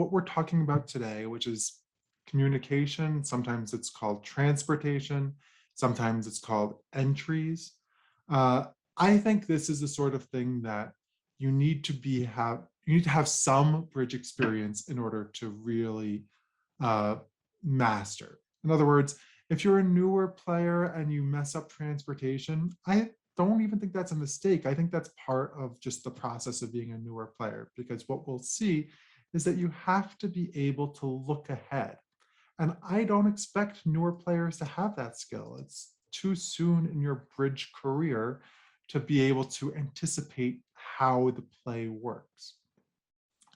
what we're talking about today, which is communication. Sometimes it's called transportation. Sometimes it's called entries. Uh, I think this is the sort of thing that you need to have some bridge experience in order to really uh, master. In other words, if you're a newer player and you mess up transportation, I don't even think that's a mistake. I think that's part of just the process of being a newer player, because what we'll see is that you have to be able to look ahead. And I don't expect newer players to have that skill. It's too soon in your bridge career to be able to anticipate how the play works.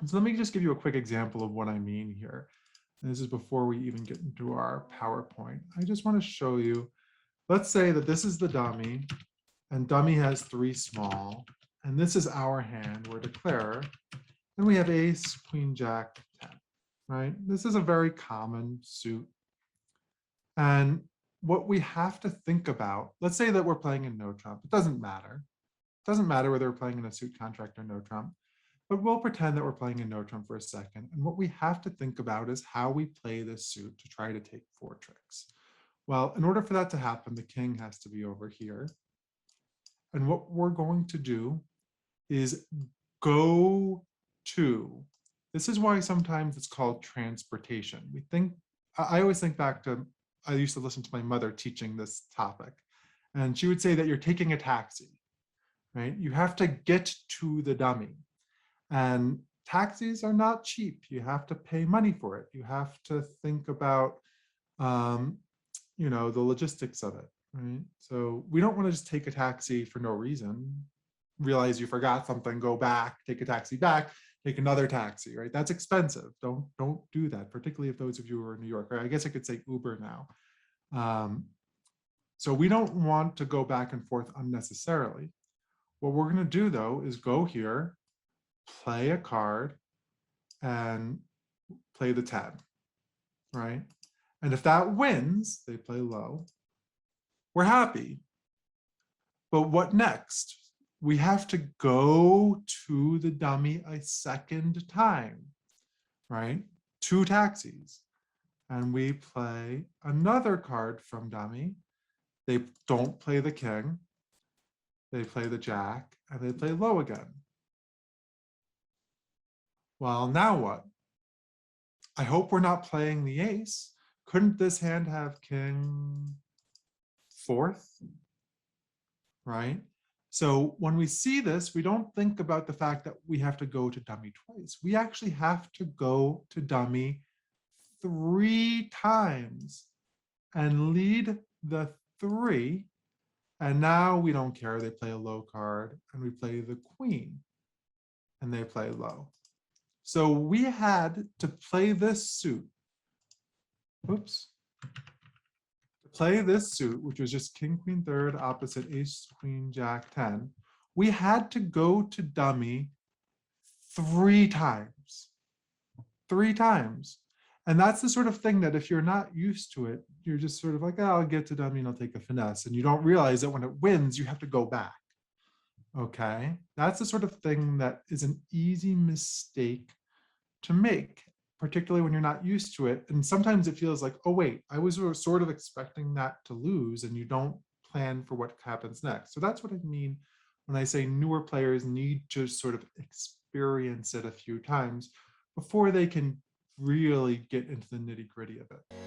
So let me just give you a quick example of what I mean here. And this is before we even get into our PowerPoint. I just want to show you, let's say that this is the dummy, and dummy has 3 small, and this is our hand, we're declarer, and we have ace, queen, jack, 10, right? This is a very common suit. And what we have to think about, let's say that we're playing in no trump, it doesn't matter. It doesn't matter whether we're playing in a suit contract or no trump, but we'll pretend that we're playing in no trump for a second. And what we have to think about is how we play this suit to try to take 4 tricks. Well, in order for that to happen, the king has to be over here. And what we're going to do is go to. This is why sometimes it's called transportation. I always think back to, I used to listen to my mother teaching this topic, and she would say that you're taking a taxi, right? You have to get to the dummy. And taxis are not cheap. You have to pay money for it. You have to think about, the logistics of it, right? So we don't want to just take a taxi for no reason, realize you forgot something, go back, take a taxi back, take another taxi, right? That's expensive. Don't do that, particularly if those of you who are in New York, right? I guess I could say Uber now. So we don't want to go back and forth unnecessarily. What we're going to do, though, is go here, play a card, and play the 10, right? And if that wins, they play low. We're happy. But what next? We have to go to the dummy a second time, right? 2 taxis. And we play another card from dummy. They don't play the king. They play the jack, and they play low again. Well, now what? I hope we're not playing the ace. Couldn't this hand have king 4th, right? So when we see this, we don't think about the fact that we have to go to dummy twice. We actually have to go to dummy 3 times and lead the 3. And now we don't care. They play a low card, and we play the queen, and they play low. So we had to play this suit. Oops. To play this suit, which was just king, queen, third, opposite ace, queen, jack, 10, we had to go to dummy 3 times. 3 times. And that's the sort of thing that if you're not used to it, you're just sort of like, oh, I'll get to dummy and I'll take a finesse. And you don't realize that when it wins, you have to go back. Okay, that's the sort of thing that is an easy mistake to make, particularly when you're not used to it. And sometimes it feels like, oh, wait, I was sort of expecting that to lose, and you don't plan for what happens next. So that's what I mean when I say newer players need to sort of experience it a few times before they can really get into the nitty-gritty of it.